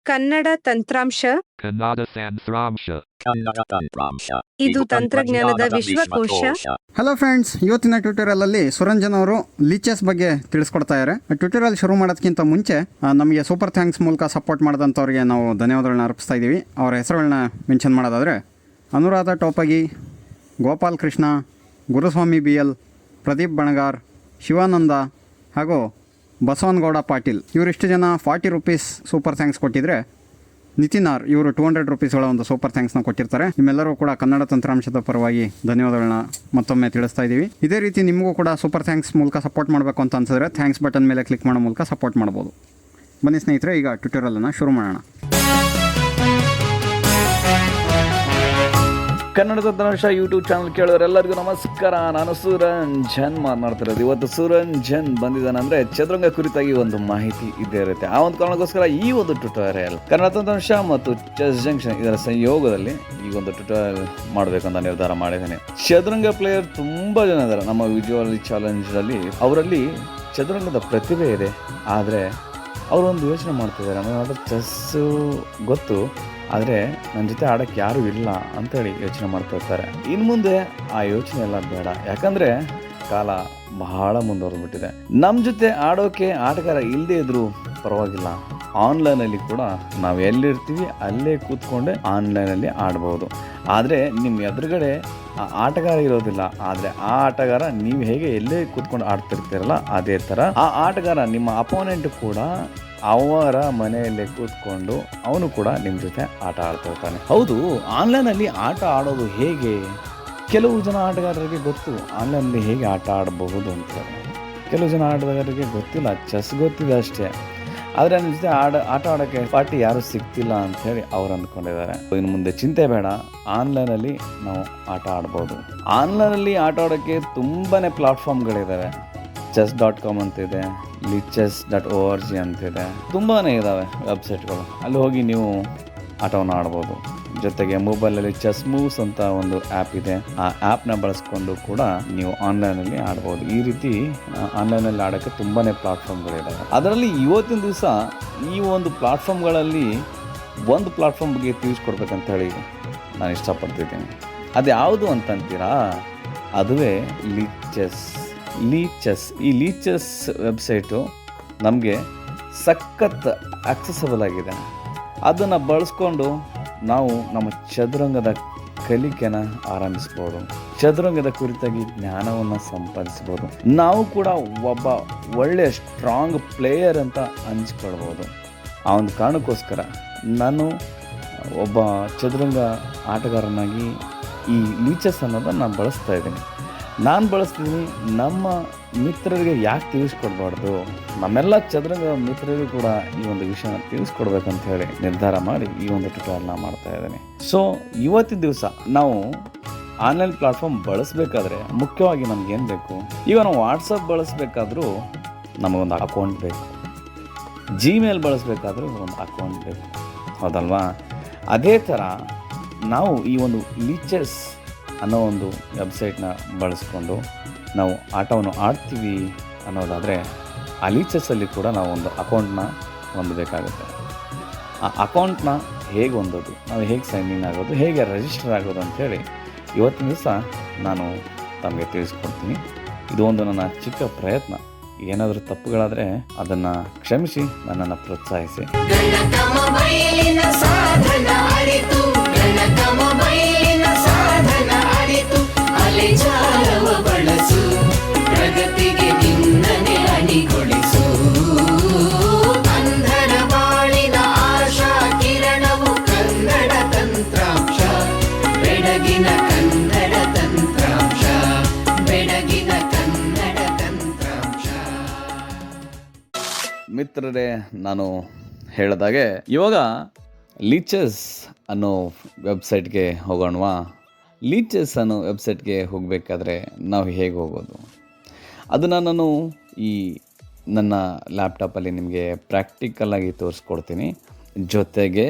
ಕನ್ನಡ ತಂತ್ರಾಂಶ. Kannada Tantramsha. ಇದು ತಂತ್ರಜ್ಞಾನದ ವಿಶ್ವಕೋಶ. ಹಲೋ ಫ್ರೆಂಡ್ಸ್, ಇವತ್ತಿನ ಟ್ಯೂಟೋರಿಯಲ್ ಅಲ್ಲಿ ಸುರಂಜನ್ ಅವರು ಲಿಚೆಸ್ ಬಗ್ಗೆ ತಿಳಿಸ್ಕೊಡ್ತಾ ಇದ್ದಾರೆ. ಟ್ಯೂಟೋರಿಯಲ್ ಶುರು ಮಾಡೋದಕ್ಕಿಂತ ಮುಂಚೆ ನಮಗೆ ಸೂಪರ್ ಥ್ಯಾಂಕ್ಸ್ ಮೂಲಕ ಸಪೋರ್ಟ್ ಮಾಡಿದಂಥವ್ರಿಗೆ ನಾವು ಧನ್ಯವಾದಗಳನ್ನ ಅರ್ಪಿಸ್ತಾ ಇದ್ದೀವಿ. ಅವರ ಹೆಸರುಗಳನ್ನ ಮೆನ್ಷನ್ ಮಾಡೋದಾದರೆ ಅನುರಾಧ ಟೋಪಗಿ, ಗೋಪಾಲ್ ಕೃಷ್ಣ, ಗುರುಸ್ವಾಮಿ BL, ಪ್ರದೀಪ್ ಬಣಗಾರ್, ಶಿವಾನಂದ ಹಾಗೂ ಬಸವನಗೌಡ ಪಾಟೀಲ್. ಇವರಿಷ್ಟು ಜನ 40 ರೂಪೀಸ್ ಸೂಪರ್ ಥ್ಯಾಂಕ್ಸ್ ಕೊಟ್ಟಿದ್ರೆ, ನಿತಿನ್ ಆರ್ ಇವರು 200 ರೂಪೀಸ್ಗಳ ಒಂದು ಸೂಪರ್ ಥ್ಯಾಂಕ್ಸ್ನ ಕೊಟ್ಟಿರ್ತಾರೆ. ನಿಮ್ಮೆಲ್ಲರೂ ಕೂಡ ಕನ್ನಡ ತಂತ್ರಾಂಶದ ಪರವಾಗಿ ಧನ್ಯವಾದಗಳನ್ನ ಮತ್ತೊಮ್ಮೆ ತಿಳಿಸ್ತಾ ಇದ್ದೀವಿ. ಇದೇ ರೀತಿ ನಿಮಗೂ ಕೂಡ ಸೂಪರ್ ಥ್ಯಾಂಕ್ಸ್ ಮೂಲಕ ಸಪೋರ್ಟ್ ಮಾಡಬೇಕು ಅಂತ ಅನ್ಸಿದ್ರೆ ಥ್ಯಾಂಕ್ಸ್ ಬಟನ್ ಮೇಲೆ ಕ್ಲಿಕ್ ಮಾಡೋ ಮೂಲಕ ಸಪೋರ್ಟ್ ಮಾಡ್ಬೋದು. ಬನ್ನಿ ಸ್ನೇಹಿತರೆ, ಈಗ ಟ್ಯೂಟೋರಿಯಲನ್ನು ಶುರು ಮಾಡೋಣ. ಕನ್ನಡ ತಂತ್ರಾಂಶ ಯೂಟ್ಯೂಬ್ ಚಾನಲ್ ಕೇಳೋರೆಲ್ಲರಿಗೂ ನಮಸ್ಕಾರ. ನಾನು ಸುರಂಜನ್ ಮಾತನಾಡ್ತಿರೋದು. ಇವತ್ತು ಸುರಂಜನ್ ಬಂದಿದ್ದಾನಂದ್ರೆ ಚದುರಂಗ ಕುರಿತಾಗಿ ಒಂದು ಮಾಹಿತಿ ಇದ್ದೇ ಇರುತ್ತೆ. ಆ ಒಂದು ಕಾರಣಕ್ಕೋಸ್ಕರ ಈ ಒಂದು ಟ್ಯುಟೋರಿಯಲ್ ಕನ್ನಡ ತಂತ್ರಾಂಶ ಮತ್ತು ಚೆಸ್ ಜಂಕ್ಷನ್ ಇದರ ಸಂಯೋಗದಲ್ಲಿ ಈ ಒಂದು ಟ್ಯುಟೋರಿಯಲ್ ಮಾಡಬೇಕಂತ ನಿರ್ಧಾರ ಮಾಡಿದ್ದೇನೆ. ಚದುರಂಗ ಪ್ಲೇಯರ್ ತುಂಬಾ ಜನ ಇದ್ದಾರೆ ನಮ್ಮ ವಿಜುವಲ್ ಚಾಲೆಂಜ್ ಅಲ್ಲಿ. ಅವರಲ್ಲಿ ಚದುರಂಗದ ಪ್ರತಿಭೆ ಇದೆ, ಆದರೆ ಅವರು ಒಂದು ಯೋಚನೆ ಮಾಡ್ತಿದ್ದಾರೆ, ನನಗಾದ್ರೆ ಚೆಸ್ಸು ಗೊತ್ತು, ಆದರೆ ನನ್ನ ಜೊತೆ ಆಡೋಕ್ಕೆ ಯಾರೂ ಇಲ್ಲ ಅಂತೇಳಿ ಯೋಚನೆ ಮಾಡ್ತಾ ಇರ್ತಾರೆ. ಇನ್ನು ಮುಂದೆ ಆ ಯೋಚನೆ ಎಲ್ಲ ಬೇಡ, ಯಾಕಂದರೆ ಕಾಲ ಬಹಳ ಮುಂದುವರೆದ್ಬಿಟ್ಟಿದೆ. ನಮ್ಮ ಜೊತೆ ಆಡೋಕ್ಕೆ ಆಟಗಾರ ಇಲ್ಲದೇ ಇದ್ರೂ ಪರವಾಗಿಲ್ಲ, ಆನ್ಲೈನಲ್ಲಿ ಕೂಡ ನಾವು ಎಲ್ಲಿರ್ತೀವಿ ಅಲ್ಲೇ ಕೂತ್ಕೊಂಡೆ ಆನ್ಲೈನಲ್ಲಿ ಆಡ್ಬೋದು. ಆದರೆ ನಿಮ್ಮ ಎದುರುಗಡೆ ಆ ಆಟಗಾರ ಇರೋದಿಲ್ಲ, ಆದರೆ ಆ ಆಟಗಾರ ನೀವು ಹೇಗೆ ಎಲ್ಲೇ ಕೂತ್ಕೊಂಡು ಆಡ್ತಿರ್ತೀರಲ್ಲ ಅದೇ ಥರ ಆ ಆಟಗಾರ ನಿಮ್ಮ ಅಪೋನೆಂಟ್ ಕೂಡ ಅವರ ಮನೆಯಲ್ಲೇ ಕೂತ್ಕೊಂಡು ಅವನು ಕೂಡ ನಿಮ್ಮ ಜೊತೆ ಆಟ ಆಡ್ತಾ ಇರ್ತಾನೆ. ಹೌದು, ಆನ್ಲೈನಲ್ಲಿ ಆಟ ಆಡೋದು ಹೇಗೆ? ಕೆಲವು ಜನ ಆಟಗಾರರಿಗೆ ಗೊತ್ತು ಆನ್ಲೈನಲ್ಲಿ ಹೇಗೆ ಆಟ ಆಡಬಹುದು ಅಂತ. ಕೆಲವು ಜನ ಆಟಗಾರರಿಗೆ ಗೊತ್ತಿಲ್ಲ, ಚೆಸ್ ಗೊತ್ತಿದೆ ಅಷ್ಟೇ, ಆದರೆ ನನ್ನ ಜೊತೆ ಆಟ ಆಡೋಕ್ಕೆ ಪಾರ್ಟಿ ಯಾರೂ ಸಿಗ್ತಿಲ್ಲ ಅಂತ ಹೇಳಿ ಅವ್ರು ಅಂದ್ಕೊಂಡಿದ್ದಾರೆ. ಇನ್ನು ಮುಂದೆ ಚಿಂತೆ ಬೇಡ, ಆನ್ಲೈನಲ್ಲಿ ನಾವು ಆಟ ಆಡ್ಬೋದು. ಆನ್ಲೈನಲ್ಲಿ ಆಟ ಆಡೋಕ್ಕೆ ತುಂಬಾ ಪ್ಲಾಟ್ಫಾರ್ಮ್ಗಳಿದ್ದಾವೆ. chess.com ಅಂತಿದೆ, lichess.org ಅಂತಿದೆ, ತುಂಬಾ ಇದ್ದಾವೆ ವೆಬ್ಸೈಟ್ಗಳು. ಅಲ್ಲಿ ಹೋಗಿ ನೀವು ಆಟವನ್ನು ಆಡ್ಬೋದು. ಜೊತೆಗೆ ಮೊಬೈಲಲ್ಲಿ ಚೆಸ್ ಮೂವ್ಸ್ ಅಂತ ಒಂದು ಆ್ಯಪ್ ಇದೆ, ಆ ಆ್ಯಪ್ನ ಬಳಸ್ಕೊಂಡು ಕೂಡ ನೀವು ಆನ್ಲೈನಲ್ಲಿ ಆಡ್ಬೋದು. ಈ ರೀತಿ ಆನ್ಲೈನಲ್ಲಿ ಆಡೋಕ್ಕೆ ತುಂಬಾ ಪ್ಲಾಟ್ಫಾರ್ಮ್ಗಳಿದ್ದಾವೆ. ಅದರಲ್ಲಿ ಇವತ್ತಿನ ದಿವಸ ಈ ಒಂದು ಪ್ಲಾಟ್ಫಾರ್ಮ್ಗಳಲ್ಲಿ ಒಂದು ಪ್ಲಾಟ್ಫಾರ್ಮ್ ಬಗ್ಗೆ ತಿಳಿಸ್ಕೊಡ್ಬೇಕಂತ ಹೇಳಿ ನಾನು ಇಷ್ಟಪಡ್ತಿದ್ದೀನಿ. ಅದು ಯಾವುದು ಅಂತಂತೀರಾ? ಅದುವೇ ಲೀಚೆಸ್. ಈ ಲೀಚೆಸ್ ವೆಬ್ಸೈಟು ನಮಗೆ ಸಖತ್ ಆಕ್ಸೆಸಬಲ್ ಆಗಿದೆ. ಅದನ್ನು ಬಳಸ್ಕೊಂಡು ನಾವು ನಮ್ಮ ಚದುರಂಗದ ಕಲಿಕೆನ ಆರಂಭಿಸ್ಬೋದು, ಚದುರಂಗದ ಕುರಿತಾಗಿ ಜ್ಞಾನವನ್ನು ಸಂಪಾದಿಸ್ಬೋದು, ನಾವು ಕೂಡ ಒಬ್ಬ ಒಳ್ಳೆಯ ಸ್ಟ್ರಾಂಗ್ ಪ್ಲೇಯರ್ ಅಂತ ಅನಿಸ್ಕೊಳ್ಬೋದು. ಆ ಒಂದು ಕಾರಣಕ್ಕೋಸ್ಕರ ನಾನು ಒಬ್ಬ ಚದುರಂಗ ಆಟಗಾರನಾಗಿ ಈ ಲೀಚೆಸ್ ಅನ್ನೋದನ್ನು ನಾನು ಬಳಸ್ತಾ ಇದ್ದೀನಿ. ನಾನು ಬಳಸ್ತೀನಿ, ನಮ್ಮ ಮಿತ್ರರಿಗೆ ಯಾಕೆ ತಿಳಿಸ್ಕೊಡ್ಬಾರ್ದು, ನಮ್ಮೆಲ್ಲ ಚದುರಂಗ ಮಿತ್ರರಿಗೂ ಕೂಡ ಈ ಒಂದು ವಿಷಯನ ತಿಳಿಸ್ಕೊಡ್ಬೇಕಂತ ಹೇಳಿ ನಿರ್ಧಾರ ಮಾಡಿ ಈ ಒಂದು ಟ್ಯುಟೋರಿಯಲ್ನ ಮಾಡ್ತಾ ಇದ್ದೀನಿ. ಸೊ ಇವತ್ತಿನ ದಿವಸ ನಾವು ಆನ್ಲೈನ್ ಪ್ಲಾಟ್ಫಾರ್ಮ್ ಬಳಸಬೇಕಾದ್ರೆ ಮುಖ್ಯವಾಗಿ ನಮಗೇನು ಬೇಕು? ಈಗ ನಾವು ವಾಟ್ಸಪ್ ಬಳಸಬೇಕಾದ್ರೂ ನಮಗೊಂದು ಅಕೌಂಟ್ ಬೇಕು, ಜಿಮೇಲ್ ಬಳಸಬೇಕಾದ್ರೂ ಒಂದು ಅಕೌಂಟ್ ಬೇಕು, ಹೌದಲ್ವಾ? ಅದೇ ಥರ ನಾವು ಈ ಒಂದು ಲೀಚೆಸ್ ಅನ್ನೋ ಒಂದು ವೆಬ್ಸೈಟ್ನ ಬಳಸ್ಕೊಂಡು ನಾವು ಆಟವನ್ನು ಆಡ್ತೀವಿ ಅನ್ನೋದಾದರೆ ಆ ಲೀಚೆಸ್ಸಲ್ಲಿ ಕೂಡ ನಾವು ಒಂದು ಅಕೌಂಟ್ನ ಹೊಂದಬೇಕಾಗುತ್ತೆ. ಆ ಅಕೌಂಟ್ನ ಹೇಗೆ ಹೊಂದೋದು, ನಾವು ಹೇಗೆ ಸೈನ್ ಇನ್ ಆಗೋದು, ಹೇಗೆ ರಿಜಿಸ್ಟರ್ ಆಗೋದು ಅಂಥೇಳಿ ಇವತ್ತಿನ ದಿವಸ ನಾನು ತಮಗೆ ತಿಳಿಸ್ಕೊಡ್ತೀನಿ. ಇದು ಒಂದು ನನ್ನ ಚಿಕ್ಕ ಪ್ರಯತ್ನ. ಏನಾದರೂ ತಪ್ಪುಗಳಾದರೆ ಅದನ್ನು ಕ್ಷಮಿಸಿ ನನ್ನನ್ನು ಪ್ರೋತ್ಸಾಹಿಸಿ. ಪ್ರಗತಿಗೆ ನಿನ್ನನೆ ಅಣಿಗೊಳಿಸು, ಅಂಧರ ಬಾಳಿನ ಆಶಾ ಕಿರಣವು ಕನ್ನಡ ತಂತ್ರಾಂಶ, ಬೆಳಗಿನ ಕನ್ನಡ ತಂತ್ರಾಂಶ, ಬೆಳಗಿನ ಕನ್ನಡ ತಂತ್ರಾಂಶ. ಮಿತ್ರರೇ, ನಾನು ಹೇಳಿದಾಗೆ ಇವಾಗ ಲೀಚೆಸ್ ಅನ್ನೋ ವೆಬ್ಸೈಟ್ಗೆ ಹೋಗೋಣವಾ? ಲೀಚೆಸ್ ಅನ್ನೋ ವೆಬ್ಸೈಟ್ಗೆ ಹೋಗಬೇಕಾದ್ರೆ ನಾವು ಹೇಗೆ ಹೋಗೋದು ಅದನ್ನು ನಾನು ಈ ನನ್ನ ಲ್ಯಾಪ್ಟಾಪಲ್ಲಿ ನಿಮಗೆ ಪ್ರಾಕ್ಟಿಕಲಾಗಿ ತೋರಿಸ್ಕೊಡ್ತೀನಿ. ಜೊತೆಗೆ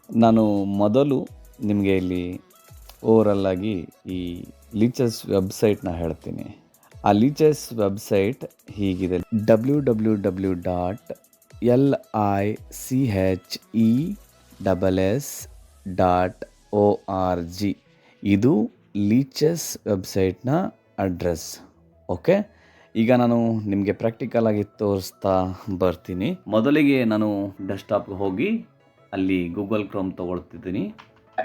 ನಾನು ಮೊದಲು ನಿಮಗೆ ಇಲ್ಲಿ ಓವರಲ್ಲಾಗಿ ಈ ಲೀಚೆಸ್ ವೆಬ್ಸೈಟ್ನ ಹೇಳ್ತೀನಿ. ಆ ಲೀಚೆಸ್ ವೆಬ್ಸೈಟ್ ಹೀಗಿದೆ: www.lichess.com. lichess.org. ಇದು ಲೀಚಸ್ ವೆಬ್ಸೈಟ್ನ ಅಡ್ರೆಸ್. ಓಕೆ, ಈಗ ನಾನು ನಿಮಗೆ ಪ್ರಾಕ್ಟಿಕಲ್ ಆಗಿ ತೋರಿಸ್ತಾ ಬರ್ತೀನಿ. ಮೊದಲಿಗೆ ನಾನು ಡೆಸ್ಕ್ಟಾಪ್ಗೆ ಹೋಗಿ ಅಲ್ಲಿ Google Chrome ತಗೊಳ್ತಿದ್ದೀನಿ.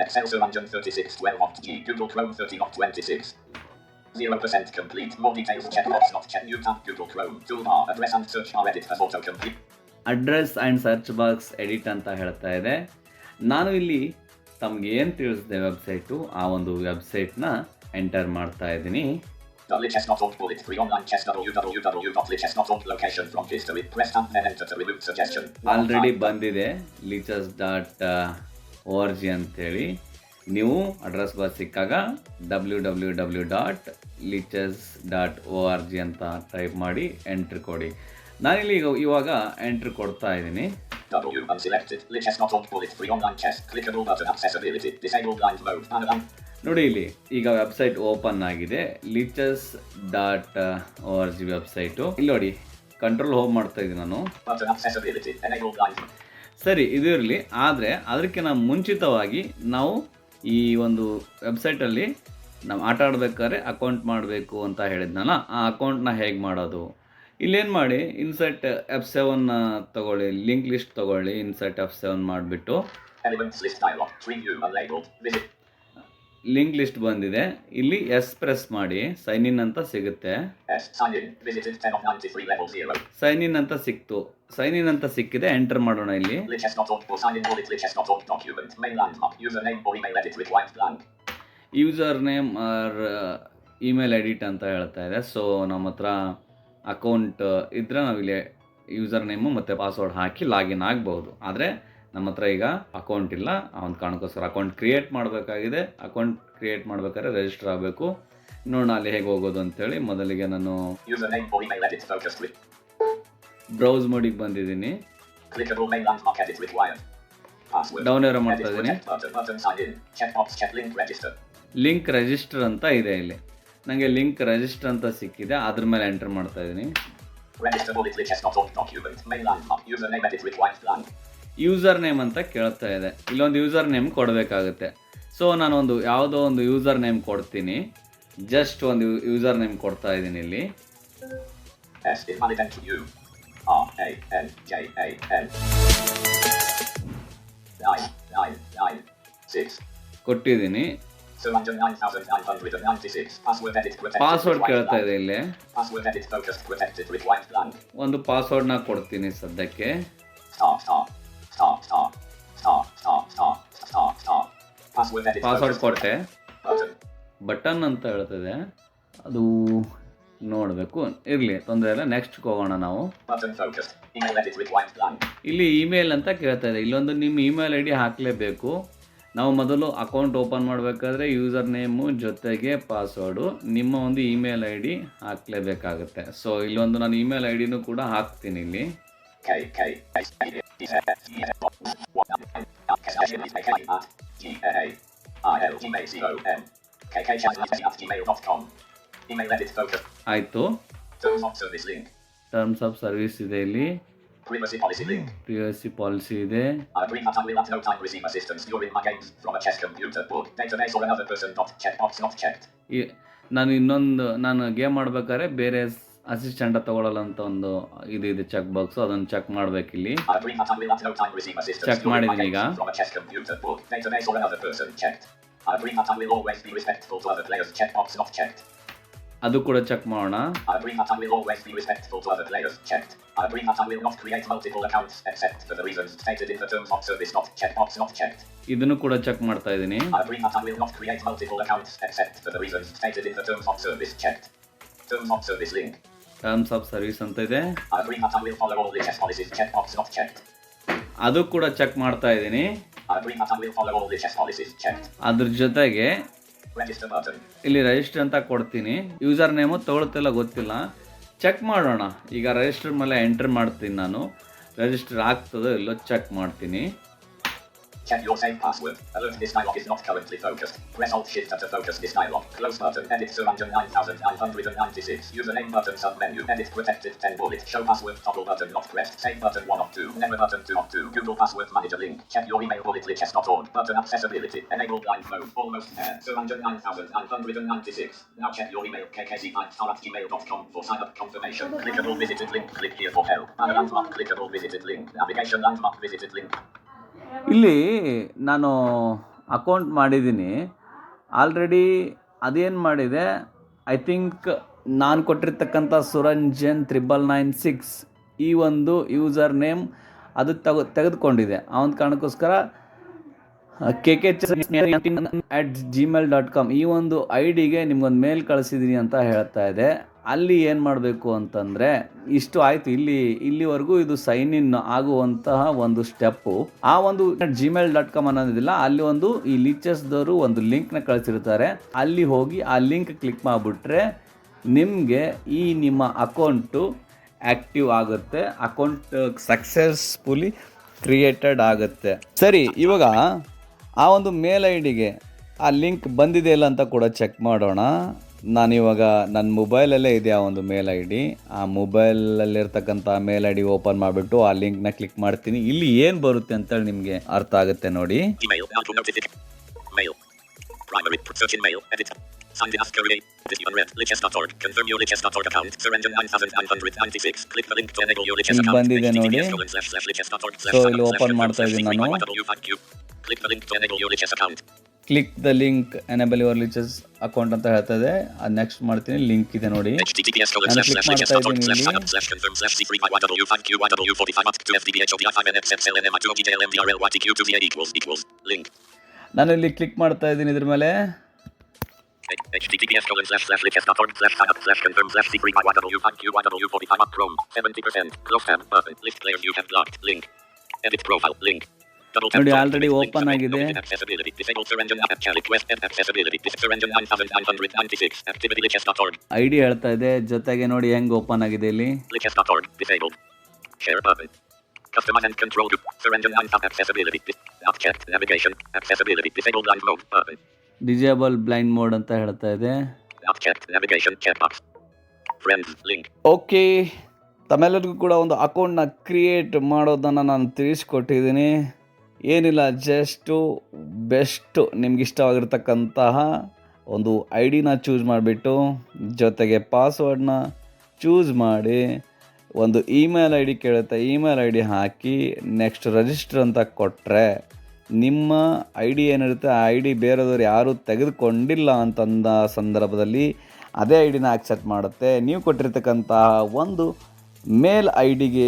Excel Suranjan 36 12 of G Google Chrome 30 of 26 0% complete. More details checkbox not check. New tab Google Chrome toolbar address and search bar edit as auto complete. Address and search box edit ಅಂತ ಹೇಳ್ತಾ ಇದೆ. ನಾನು ಇಲ್ಲಿ ತಮಗೆ ಏನು ತಿಳಿಸಿದೆ website, ಆ ಒಂದು ವೆಬ್ಸೈಟ್ನ ಎಂಟರ್ ಮಾಡ್ತಾ ಇದ್ದೀನಿ. Lichess.org bullet 3 online chess www.lichess.org location from history press and then enter to remove suggestion. Already ಬಂದಿದೆ lichess.org ಅಂತೇಳಿ. ನೀವು ಅಡ್ರೆಸ್ ಬಾರ್ ಸಿಕ್ಕಾಗ www.lichess.org ಅಂತ ಟೈಪ್ ಮಾಡಿ ಎಂಟ್ರಿ ಕೊಡಿ. ನಾನಿಲ್ಲಿ ಇವಾಗ ಎಂಟ್ರಿ ಕೊಡ್ತಾ ಇದ್ದೀನಿ. W unselected Lichess.org bullet 3 online chess clickable button accessibility disabled blind mode ನೋಡಿ, ಇಲ್ಲಿ ಈಗ ವೆಬ್ಸೈಟ್ ಓಪನ್ ಆಗಿದೆ. lichess.org website. ಇಲ್ಲಿ ನೋಡಿ, ಕಂಟ್ರೋಲ್ ಹೋಮ್ ಮಾಡ್ತಾ ಇದ್ದೀನಿ ನಾನು. ಸರಿ, ಇದು ಇರಲಿ. ಆದರೆ ಅದಕ್ಕಿಂತ ಮುಂಚಿತವಾಗಿ ನಾವು ಈ ಒಂದು ವೆಬ್ಸೈಟಲ್ಲಿ ನಾವು ಆಟ ಆಡಬೇಕಾದ್ರೆ ಅಕೌಂಟ್ ಮಾಡಬೇಕು ಅಂತ ಹೇಳಿದ್ನಲ್ಲ, ಆ ಅಕೌಂಟ್ನ ಹೇಗೆ ಮಾಡೋದು? ಇಲ್ಲೇನು ಮಾಡಿ, ಇನ್ಸರ್ಟ್ F7 ತಗೊಳ್ಳಿ, ಲಿಂಕ್ ಲಿಸ್ಟ್ ತಗೊಳ್ಳಿ. ಇನ್ಸರ್ಟ್ F7 ಮಾಡಿಬಿಟ್ಟು ಲಿಂಕ್ ಲಿಸ್ಟ್ ಬಂದಿದೆ. ಇಲ್ಲಿ ಎಸ್ ಪ್ರೆಸ್ ಮಾಡಿ ಸೈನ್ ಇನ್ ಅಂತ ಸಿಗುತ್ತೆ. ಸೈನ್ ಇನ್ ಅಂತ ಸಿಕ್ತು. ಸೈನ್ ಇನ್ ಅಂತ ಸಿಕ್ಕಿದೆ. ಎಂಟರ್ ಮಾಡೋಣ. ಇಲ್ಲಿ user name R email edit ಅಂತ ಹೇಳ್ತಾ ಇದೆ. ಸೊ ನಮ್ಮ ಹತ್ರ ಅಕೌಂಟ್ ಇದ್ರೆ ನಾವಿಲ್ಲಿ ಯೂಸರ್ ನೇಮು ಮತ್ತು ಪಾಸ್ವರ್ಡ್ ಹಾಕಿ ಲಾಗಿನ್ ಆಗ್ಬೋದು. ಆದರೆ ನಮ್ಮ ಹತ್ರ ಈಗ ಅಕೌಂಟ್ ಇಲ್ಲ. ಆ ಒಂದು ಕಾರಣಕ್ಕೋಸ್ಕರ ಅಕೌಂಟ್ ಕ್ರಿಯೇಟ್ ಮಾಡಬೇಕಾಗಿದೆ. ಅಕೌಂಟ್ ಕ್ರಿಯೇಟ್ ಮಾಡಬೇಕಾದ್ರೆ ರಿಜಿಸ್ಟರ್ ಆಗಬೇಕು. ನೋಡೋಣ ಅಲ್ಲಿ ಹೇಗೆ ಹೋಗೋದು ಅಂತೇಳಿ. ಮೊದಲಿಗೆ ನಾನು ಬ್ರೌಸ್ ಮೋಡಿಗೆ ಬಂದಿದ್ದೀನಿ. ಡೌನ್ ಏರೋ ಮಾಡ್ತಾ ಇದ್ದೀನಿ. ಲಿಂಕ್ ರಿಜಿಸ್ಟರ್ ಅಂತ ಇದೆ. ಇಲ್ಲಿ ನನಗೆ ಲಿಂಕ್ ರಿಜಿಸ್ಟರ್ ಅಂತ ಸಿಕ್ಕಿದೆ. ಅದ್ರ ಮೇಲೆ ಎಂಟರ್ ಮಾಡ್ತಾ ಇದ್ದೀನಿ. ಯೂಸರ್ ನೇಮ್ ಅಂತ ಕೇಳ್ತಾ ಇದೆ. ಇಲ್ಲೊಂದು ಯೂಸರ್ ನೇಮ್ ಕೊಡಬೇಕಾಗುತ್ತೆ. ಸೊ ನಾನೊಂದು ಯಾವುದೋ ಒಂದು ಯೂಸರ್ ನೇಮ್ ಕೊಡ್ತೀನಿ. ಜಸ್ಟ್ ಒಂದು ಯೂಸರ್ ನೇಮ್ ಕೊಡ್ತಾ ಇದ್ದೀನಿ. ಇಲ್ಲಿ ಕೊಟ್ಟಿದ್ದೀನಿ. ಪಾಸ್ವರ್ಡ್ ಕೇಳ್ತಾ ಇದೆ. ಇಲ್ಲಿ ಒಂದು ಪಾಸ್ವರ್ಡ್ನ ಕೊಡ್ತೀನಿ ಸದ್ಯಕ್ಕೆ. ಪಾಸ್ವರ್ಡ್ ಕೊಟ್ಟೆ. ಬಟನ್ ಅಂತ ಹೇಳ್ತದೆ, ಅದು ನೋಡಬೇಕು. ಇರಲಿ, ತೊಂದರೆ ಇಲ್ಲ. ನೆಕ್ಸ್ಟ್ಗೆ ಹೋಗೋಣ ನಾವು. ಇಲ್ಲಿ ಇಮೇಲ್ ಅಂತ ಕೇಳ್ತಾ ಇದೆ. ಇಲ್ಲೊಂದು ನಿಮ್ಮ ಇಮೇಲ್ ಐ ಡಿ ಹಾಕಲೇಬೇಕು. ನಾವು ಮೊದಲು ಅಕೌಂಟ್ ಓಪನ್ ಮಾಡಬೇಕಾದ್ರೆ ಯೂಸರ್ ನೇಮು ಜೊತೆಗೆ ಪಾಸ್ವರ್ಡು, ನಿಮ್ಮ ಒಂದು ಇಮೇಲ್ ಐ ಡಿ ಹಾಕಲೇಬೇಕಾಗುತ್ತೆ. ಸೊ ಇಲ್ಲೊಂದು ನಾನು ಇಮೇಲ್ ಐ ಡಿನೂ ಕೂಡ ಹಾಕ್ತೀನಿ. ಇಲ್ಲಿ ಆಯಿತು. ಟರ್ಮ್ಸ್ ಆಫ್ ಸರ್ವಿಸ್ ಇದೆ. ಇಲ್ಲಿ privacy policy ಇದೆ. ನಾನು ಗೇಮ್ ಮಾಡ್ಬೇಕಾದ್ರೆ ಬೇರೆ ಅಸಿಸ್ಟೆಂಟ್ ತಗೊಳ್ಳಲ್ಲ ಅಂತ ಒಂದು ಇದು ಚೆಕ್ ಬಾಕ್ಸ್, ಅದನ್ನು ಚೆಕ್ ಮಾಡ್ಬೇಕು. ಇಲ್ಲಿ ಚೆಕ್ ಮಾಡಿದ್ದೀನಿ. ಈಗ ಅದು ಕೂಡ ಚೆಕ್ ಮಾಡೋಣ. ಇದನ್ನು ಕೂಡ ಚೆಕ್ ಮಾಡ್ತಾ ಇದ್ದೀನಿ. ಟರ್ಮ್ಸ್ ಆಫ್ ಸರ್ವಿಸ್ ಅಂತ ಇದೆ. ಅದು ಕೂಡ ಚೆಕ್ ಮಾಡ್ತಾ ಇದ್ದೀನಿ. ಅದ್ರ ಜೊತೆಗೆ ಇಲ್ಲಿ ರಿಜಿಸ್ಟರ್ ಅಂತ ಕೊಡ್ತೀನಿ. ಯೂಸರ್ ನೇಮು ತಗೊಳ್ತಿಲ್ಲ, ಗೊತ್ತಿಲ್ಲ. ಚೆಕ್ ಮಾಡೋಣ. ಈಗ ರಿಜಿಸ್ಟರ್ ಮೇಲೆ ಎಂಟರ್ ಮಾಡ್ತೀನಿ. ನಾನು ರಿಜಿಸ್ಟರ್ ಆಗ್ತದೋ ಇಲ್ಲೋ ಚೆಕ್ ಮಾಡ್ತೀನಿ. Check your save password. Alert, this dialog is not currently focused. Press Alt Shift to focus this dialog. Close button. Edit Suranjan 9996. Username button submenu. Edit protected 10 bullet. Show password toggle button not pressed. Save button 1 of 2. Never button 2 of 2. Google password manager link. Check your email bullet lichess.org. Button accessibility. Enable blind mode. Almost there. Suranjan 9996. Now check your email kkz5star@gmail.com for sign up confirmation. Clickable visited link. Click here for help. And landmark clickable visited link. Navigation landmark visited link. ಇಲ್ಲಿ ನಾನು account ಮಾಡಿದ್ದೀನಿ already. ಅದೇನು ಮಾಡಿದೆ, I think ನಾನು ಕೊಟ್ಟಿರ್ತಕ್ಕಂಥ ಸುರಂಜನ್ 9996 ಈ ಒಂದು user name ಅದು ತೆಗೆದುಕೊಂಡಿದೆ. ಆ ಒಂದು ಕಾರಣಕ್ಕೋಸ್ಕರ kkchess@gmail.com ಈ ಒಂದು ಐ ಡಿಗೆ ನಿಮ್ಗೊಂದು ಮೇಲ್ ಕಳಿಸಿದ್ದೀನಿ ಅಂತ ಹೇಳ್ತಾ ಇದೆ. ಅಲ್ಲಿ ಏನು ಮಾಡಬೇಕು ಅಂತಂದರೆ, ಇಷ್ಟು ಆಯಿತು, ಇಲ್ಲಿವರೆಗೂ ಇದು ಸೈನ್ ಇನ್ ಆಗುವಂತಹ ಒಂದು ಸ್ಟೆಪ್ಪು. ಆ ಒಂದು gmail.com ಅನ್ನೋದಿಲ್ಲ, ಅಲ್ಲಿ ಒಂದು ಈ ಲೀಚಸ್ದವರು ಒಂದು ಲಿಂಕ್ನ ಕಳಿಸಿರ್ತಾರೆ. ಅಲ್ಲಿ ಹೋಗಿ ಆ ಲಿಂಕ್ ಕ್ಲಿಕ್ ಮಾಡಿಬಿಟ್ರೆ ನಿಮಗೆ ಈ ನಿಮ್ಮ ಅಕೌಂಟು ಆ್ಯಕ್ಟಿವ್ ಆಗುತ್ತೆ, ಅಕೌಂಟ್ ಸಕ್ಸಸ್ಫುಲಿ ಕ್ರಿಯೇಟೆಡ್ ಆಗುತ್ತೆ. ಸರಿ, ಇವಾಗ ಆ ಒಂದು ಮೇಲ್ ಐ ಡಿಗೆ ಆ ಲಿಂಕ್ ಬಂದಿದೆ ಇಲ್ಲ ಅಂತ ಕೂಡ ಚೆಕ್ ಮಾಡೋಣ. ನಾನಿವಾಗ ನನ್ನ ಮೊಬೈಲಲ್ಲೇ ಇದೆ ಆ ಒಂದು ಮೇಲ್ ಐ ಡಿ. ಆ ಮೊಬೈಲಲ್ಲಿರ್ತಕ್ಕಂಥ ಮೇಲ್ ಐ ಡಿ ಓಪನ್ ಮಾಡಿಬಿಟ್ಟು ಆ ಲಿಂಕ್ನ ಕ್ಲಿಕ್ ಮಾಡ್ತೀನಿ. ಇಲ್ಲಿ ಏನು ಬರುತ್ತೆ ಅಂತೇಳಿ ನಿಮಗೆ ಅರ್ಥ ಆಗುತ್ತೆ ನೋಡಿ. Signed in Oscar Ray. This you unread. Lichess.org. Confirm your Lichess.org account. Surrender 9996. Click the link to enable your Lichess account. ಬಂದಿದೆ ನೋಡಿ. ಸೊ ಇಲ್ಲಿ ಓಪನ್ ಮಾಡ್ತಾ ಇದ್ದೀನಿ ನಾನು. Click the link to enable your Lichess account. Click the link enable your Lichess account ಅಂತ ಹೇಳ್ತದೆ. ಅದು next ಮಾಡ್ತೀನಿ. ಲಿಂಕ್ ಇದೆ ನೋಡಿ. ನಾನು ಕ್ಲಿಕ್ ಮಾಡ್ತಾ ಇದ್ದೀನಿ. ನಾನು ಇಲ್ಲಿ ಕ್ಲಿಕ್ ಮಾಡ್ತಾ ಇದ್ದೀನಿ ಇದ್ರ ಮೇಲೆ. ನೋಡಿ, ಆಲ್ರೆಡಿ ಓಪನ್ ಆಗಿದೆ. ಐ ಡಿ ಹೇಳ್ತಾ ಇದೆ, ಜೊತೆಗೆ ನೋಡಿ ಹೆಂಗ್ ಓಪನ್ ಆಗಿದೆ ಇಲ್ಲಿ. Customize and control group. Surrender accessibility. Not checked. Navigation. Accessibility. Disable blind mode. Disable blind mode ಅಂತ ಹೇಳ್ತಾ ಇದೆ. Not checked. Navigation. Checkbox. Friends. Link. Okay, ತಮ್ಮೆಲ್ಲರಿಗೂ ಕೂಡ ಒಂದು ಅಕೌಂಟ್ನ ಕ್ರಿಯೇಟ್ ಮಾಡೋದನ್ನು ನಾನು ತಿಳಿಸ್ಕೊಟ್ಟಿದ್ದೀನಿ. ಏನಿಲ್ಲ, ಜಸ್ಟು ಬೆಸ್ಟು ನಿಮ್ಗೆ ಇಷ್ಟವಾಗಿರ್ತಕ್ಕಂತಹ ಒಂದು ಐ ಡಿನ ಚೂಸ್ ಮಾಡಿಬಿಟ್ಟು ಜೊತೆಗೆ ಪಾಸ್ವರ್ಡ್ನ ಚೂಸ್ ಮಾಡಿ, ಒಂದು ಇಮೇಲ್ ಐ ಡಿ ಕೇಳುತ್ತೆ, email I D hockey next register ಅಂತ ಕೊಟ್ಟರೆ ನಿಮ್ಮ ಐ ಡಿ ಏನಿರುತ್ತೆ ಆ ಐ ಡಿ ಬೇರೆದವ್ರು ಯಾರೂ ತೆಗೆದುಕೊಂಡಿಲ್ಲ ಅಂತಂದ ಸಂದರ್ಭದಲ್ಲಿ ಅದೇ ಐ ಡಿನ ಆಕ್ಸೆಪ್ಟ್ ಮಾಡುತ್ತೆ. ನೀವು ಕೊಟ್ಟಿರ್ತಕ್ಕಂತಹ ಒಂದು ಮೇಲ್ ಐ ಡಿಗೆ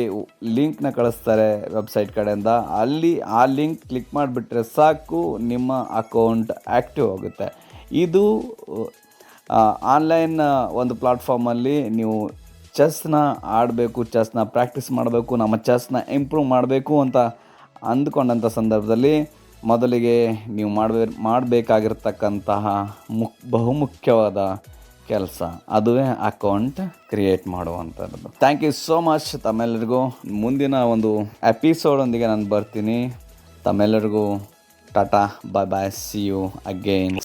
ಲಿಂಕ್ನ ಕಳಿಸ್ತಾರೆ ವೆಬ್ಸೈಟ್ ಕಡೆಯಿಂದ. ಅಲ್ಲಿ ಆ ಲಿಂಕ್ ಕ್ಲಿಕ್ ಮಾಡಿಬಿಟ್ರೆ ಸಾಕು, ನಿಮ್ಮ ಅಕೌಂಟ್ ಆ್ಯಕ್ಟಿವ್ ಆಗುತ್ತೆ. ಇದು ಆನ್ಲೈನ್ ಒಂದು ಪ್ಲಾಟ್ಫಾರ್ಮಲ್ಲಿ ನೀವು ಚೆಸ್ನ ಆಡಬೇಕು, ಚೆಸ್ನ ಪ್ರಾಕ್ಟೀಸ್ ಮಾಡಬೇಕು, ನಮ್ಮ ಚೆಸ್ನ ಇಂಪ್ರೂವ್ ಮಾಡಬೇಕು ಅಂತ ಅಂದ್ಕೊಂಡಂಥ ಸಂದರ್ಭದಲ್ಲಿ ಮೊದಲಿಗೆ ನೀವು ಮಾಡಬೇಕಾಗಿರ್ತಕ್ಕಂತಹ ಬಹುಮುಖ್ಯವಾದ ಕೆಲಸ ಅದುವೇ ಅಕೌಂಟ್ ಕ್ರಿಯೇಟ್ ಮಾಡುವಂಥದ್ದು. ಥ್ಯಾಂಕ್ ಯು ಸೋ ಮಚ್ ತಮ್ಮೆಲ್ಲರಿಗೂ. ಮುಂದಿನ ಒಂದು ಎಪಿಸೋಡೊಂದಿಗೆ ನಾನು ಬರ್ತೀನಿ. ತಮ್ಮೆಲ್ಲರಿಗೂ ಟಾಟಾ, ಬಾಯ್ ಬಾಯ್, ಸಿ ಯು ಅಗೇನ್.